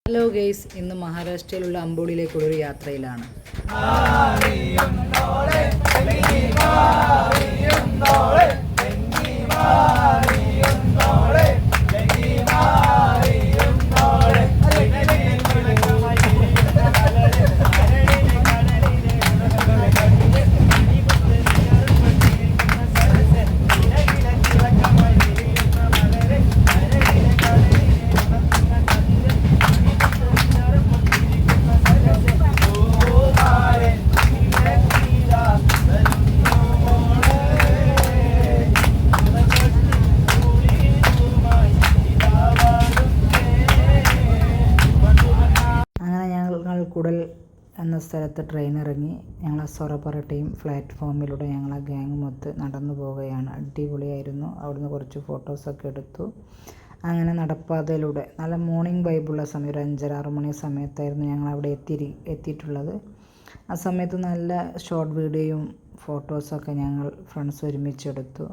Hello guys, ഇന്ന് മഹാരാഷ്ട്രയിലുള്ള അമ്പോളിയിലേക്കുള്ളൊരു യാത്രയിലാണ്. കുടൽ എന്ന സ്ഥലത്ത് ട്രെയിൻ ഇറങ്ങി ഞങ്ങൾ സൊറപറട്ടയും പ്ലാറ്റ്ഫോമിലൂടെ ഞങ്ങൾ ആ ഗ്യാങ് മൊത്ത് നടന്നു പോവുകയാണ്. അടിപൊളിയായിരുന്നു. അവിടുന്ന് കുറച്ച് ഫോട്ടോസൊക്കെ എടുത്തു. അങ്ങനെ നടപ്പാതയിലൂടെ നല്ല മോർണിംഗ് വൈബുള്ള സമയം, ഒരു 5-6 മണി സമയത്തായിരുന്നു ഞങ്ങൾ അവിടെ എത്തിയിട്ടുള്ളത്. ആ സമയത്ത് നല്ല ഷോർട്ട് വീഡിയോയും ഫോട്ടോസൊക്കെ ഞങ്ങൾ ഫ്രണ്ട്സ് ഒരുമിച്ചെടുത്തു.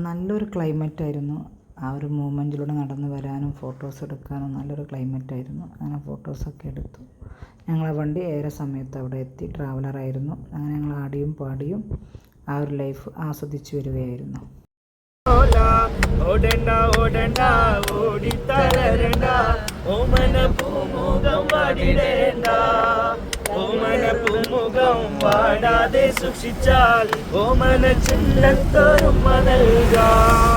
നല്ലൊരു ക്ലൈമറ്റായിരുന്നു. ആ ഒരു മൂമെൻറ്റിലൂടെ നടന്നു വരാനും ഫോട്ടോസ് എടുക്കാനും നല്ലൊരു ക്ലൈമറ്റായിരുന്നു. അങ്ങനെ ഫോട്ടോസൊക്കെ എടുത്തു. ഞങ്ങളെ വണ്ടി ഏറെ സമയത്ത് അവിടെ എത്തി. ട്രാവലറായിരുന്നു. അങ്ങനെ ഞങ്ങൾ ആടിയും പാടിയും ആ ഒരു ലൈഫ് ആസ്വദിച്ചു വരികയായിരുന്നു. ഓടണ്ട ഓടണ്ട ഓടിത്തളരണ്ട, ഓമന പൂമുഖം പാടിടേണ്ട, ഓമന പൂമുഖം സൂക്ഷിച്ചാൽ ഓമന ചുണ്ടത്തൊരുമ നൽകാം.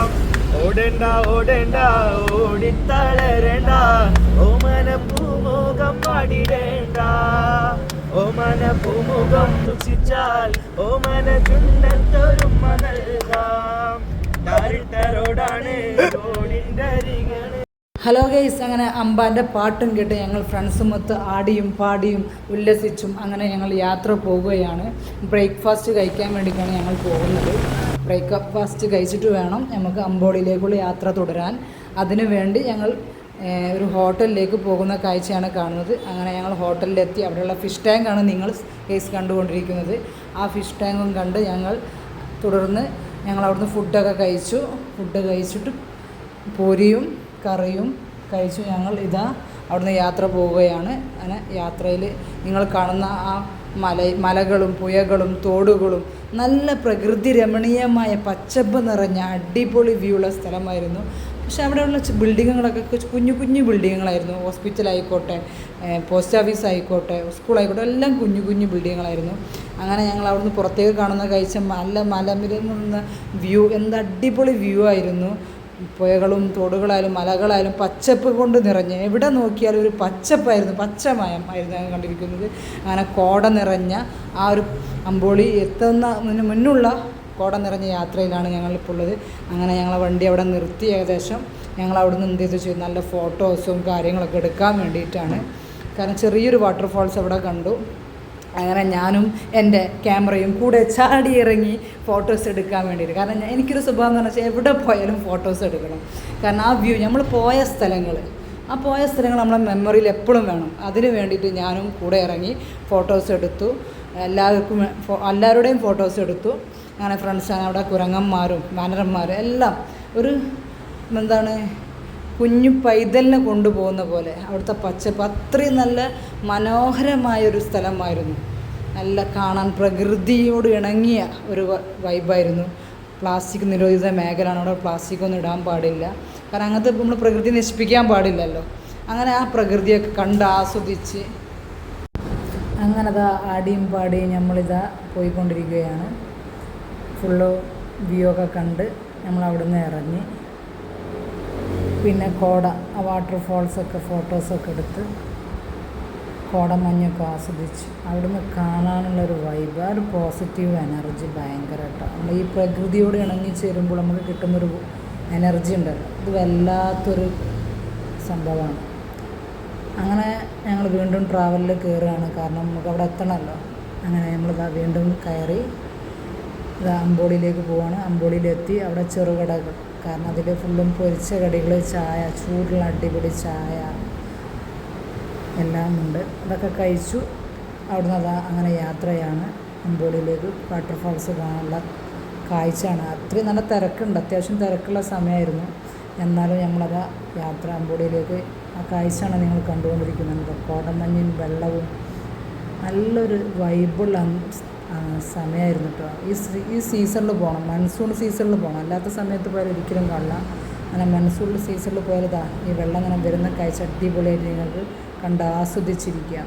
ടാറിട്ടറോടാണ് റോഡിൻ്റെ അരികള്. ഹലോ ഗെയ്സ്, അങ്ങനെ അമ്പാൻ്റെ പാട്ടും കേട്ട് ഞങ്ങൾ ഫ്രണ്ട്സുമൊത്ത് ആടിയും പാടിയും ഉല്ലസിച്ചും അങ്ങനെ ഞങ്ങൾ യാത്ര പോകുകയാണ്. ബ്രേക്ക്ഫാസ്റ്റ് കഴിക്കാൻ വേണ്ടിയിട്ടാണ് ഞങ്ങൾ പോകുന്നത്. ബ്രേക്ക്ഫാസ്റ്റ് കഴിച്ചിട്ട് വേണം നമുക്ക് അമ്പോളിയിലേക്കുള്ള യാത്ര തുടരാൻ. അതിനു വേണ്ടി ഞങ്ങൾ ഒരു ഹോട്ടലിലേക്ക് പോകുന്ന കാഴ്ചയാണ് കാണുന്നത്. അങ്ങനെ ഞങ്ങൾ ഹോട്ടലിലെത്തി. അവിടെയുള്ള ഫിഷ് ടാങ്കാണ് നിങ്ങൾ കേസ് കണ്ടുകൊണ്ടിരിക്കുന്നത്. ആ ഫിഷ് ടാങ്കും കണ്ട് ഞങ്ങൾ തുടർന്ന് ഞങ്ങൾ അവിടുന്ന് ഫുഡൊക്കെ കഴിച്ചു. ഫുഡ് കഴിച്ചിട്ട് പൂരിയും കറിയും കഴിച്ചു. ഞങ്ങൾ അവിടുന്ന് യാത്ര പോവുകയാണ്. അങ്ങനെ യാത്രയിൽ നിങ്ങൾ കാണുന്ന ആ മലകളും പുഴകളും തോടുകളും നല്ല പ്രകൃതി രമണീയമായ പച്ചപ്പ് നിറഞ്ഞ അടിപൊളി വ്യൂ ഉള്ള സ്ഥലമായിരുന്നു. പക്ഷെ അവിടെയുള്ള ബിൽഡിങ്ങുകളൊക്കെ കുഞ്ഞു കുഞ്ഞു ബിൽഡിങ്ങുകളായിരുന്നു. ഹോസ്പിറ്റലായിക്കോട്ടെ, പോസ്റ്റ് ഓഫീസ് ആയിക്കോട്ടെ, സ്കൂളായിക്കോട്ടെ, എല്ലാം കുഞ്ഞു കുഞ്ഞു ബിൽഡിങ്ങുകളായിരുന്നു. അങ്ങനെ ഞങ്ങൾ അവിടുന്ന് പുറത്തേക്ക് കാണുന്ന കാഴ്ച മലനിരയിൽ നിന്ന് വ്യൂ, എന്ത് അടിപൊളി വ്യൂ ആയിരുന്നു. പുഴകളും തോടുകളായാലും മലകളായാലും പച്ചപ്പ് കൊണ്ട് നിറഞ്ഞ് എവിടെ നോക്കിയാലും ഒരു പച്ചപ്പായിരുന്നു, പച്ചമയം ആയിരുന്നു ഞങ്ങൾ കണ്ടിരിക്കുന്നത്. അങ്ങനെ കോട നിറഞ്ഞ ആ ഒരു അമ്പോളി എത്തുന്നതിന് മുന്നുള്ള കോട നിറഞ്ഞ യാത്രയിലാണ് ഞങ്ങളിപ്പോൾ ഉള്ളത്. അങ്ങനെ ഞങ്ങളെ വണ്ടി അവിടെ നിർത്തി. ഏകദേശം ഞങ്ങൾ അവിടുന്ന് എന്ത് ചെയ്തു, നല്ല ഫോട്ടോസും കാര്യങ്ങളൊക്കെ എടുക്കാൻ വേണ്ടിയിട്ടാണ്. കാരണം ചെറിയൊരു വാട്ടർഫാൾസ് അവിടെ കണ്ടു. അങ്ങനെ ഞാനും എൻ്റെ ക്യാമറയും കൂടെ ചാടി ഇറങ്ങി ഫോട്ടോസ് എടുക്കാൻ വേണ്ടിയിട്ട്. കാരണം എനിക്കൊരു സ്വഭാവം എന്ന് വെച്ചാൽ എവിടെ പോയാലും ഫോട്ടോസ് എടുക്കണം. കാരണം ആ വ്യൂ, നമ്മൾ പോയ സ്ഥലങ്ങൾ നമ്മളെ മെമ്മറിയിൽ എപ്പോഴും വേണം. അതിന് വേണ്ടിയിട്ട് ഞാനും കൂടെ ഇറങ്ങി ഫോട്ടോസ് എടുത്തു. എല്ലാവരുടെയും ഫോട്ടോസ് എടുത്തു. അങ്ങനെ ഫ്രണ്ട്സാണ്. അവിടെ കുരങ്ങന്മാരും വാനരന്മാരും എല്ലാം ഒരു കുഞ്ഞു പൈതലിനെ കൊണ്ടുപോകുന്ന പോലെ അവിടുത്തെ പച്ചപ്പ് അത്രയും നല്ല മനോഹരമായൊരു സ്ഥലമായിരുന്നു. നല്ല കാണാൻ പ്രകൃതിയോട് ഇണങ്ങിയ ഒരു വൈബായിരുന്നു. പ്ലാസ്റ്റിക് നിരോധിത മേഖലയാണ്. അവിടെ പ്ലാസ്റ്റിക് ഒന്നും ഇടാൻ പാടില്ല. കാരണം അങ്ങനത്തെ നമ്മൾ പ്രകൃതി നശിപ്പിക്കാൻ പാടില്ലല്ലോ. അങ്ങനെ ആ പ്രകൃതിയൊക്കെ കണ്ട് ആസ്വദിച്ച് അങ്ങനെ ആടിയും പാടിയും നമ്മളിതാ പോയിക്കൊണ്ടിരിക്കുകയാണ്. ഫുള്ള് വ്യൂ ഒക്കെ കണ്ട് നമ്മൾ അവിടുന്ന് ഇറങ്ങി. പിന്നെ കോട, ആ വാട്ടർഫാൾസൊക്കെ ഫോട്ടോസൊക്കെ എടുത്ത് കോടമഞ്ഞൊക്കെ ആസ്വദിച്ച് അവിടുന്ന് കാണാനുള്ളൊരു വൈബ്, ആ ഒരു പോസിറ്റീവ് എനർജി ഭയങ്കരമായിട്ടാണ്. നമ്മൾ ഈ പ്രകൃതിയോട് ഇണങ്ങി ചേരുമ്പോൾ നമുക്ക് കിട്ടുന്നൊരു എനർജി ഉണ്ടല്ലോ, ഇത് വല്ലാത്തൊരു സംഭവമാണ്. അങ്ങനെ ഞങ്ങൾ വീണ്ടും ട്രാവലിൽ കയറുകയാണ്. കാരണം നമുക്ക് അവിടെ എത്തണമല്ലോ. അങ്ങനെ നമ്മളിതാ വീണ്ടും കയറി അമ്പോളിയിലേക്ക് പോവാണ്. അമ്പോളിയിലെത്തി. അവിടെ ചെറുകടകൾ, കാരണം അതിൽ ഫുള്ളും പൊരിച്ച കടികൾ, ചായ, ചൂടുള്ള അടിപൊളി ചായ എല്ലാം ഉണ്ട്. അതൊക്കെ കഴിച്ചു. അവിടുന്ന് അങ്ങനെ യാത്രയാണ് അമ്പോളിയിലേക്ക്. വാട്ടർഫാൾസ് കാണാനുള്ള കാഴ്ചയാണ്. അത്രയും നല്ല തിരക്കുണ്ട്, അത്യാവശ്യം തിരക്കുള്ള സമയമായിരുന്നു. എന്നാലും ഞങ്ങളത് യാത്ര അമ്പൂടിയിലേക്ക് ആ കാഴ്ചയാണ് നിങ്ങൾ കണ്ടുകൊണ്ടിരിക്കുന്നത്. കോടമഞ്ഞും വെള്ളവും നല്ലൊരു വൈബുള്ള സമയമായിരുന്നു കേട്ടോ. ഈ സീസണിൽ പോകണം, മൺസൂൺ സീസണിൽ പോകണം, അല്ലാത്ത സമയത്ത് പോയാൽ ഒരിക്കലും കാണില്ല. അങ്ങനെ മൺസൂൺ സീസണിൽ പോയാൽ ഈ വെള്ളം ഇങ്ങനെ വരുന്ന കാഴ്ച അടിപൊളിയായിട്ട് നിങ്ങൾക്ക് കണ്ട് ആസ്വദിച്ചിരിക്കുക.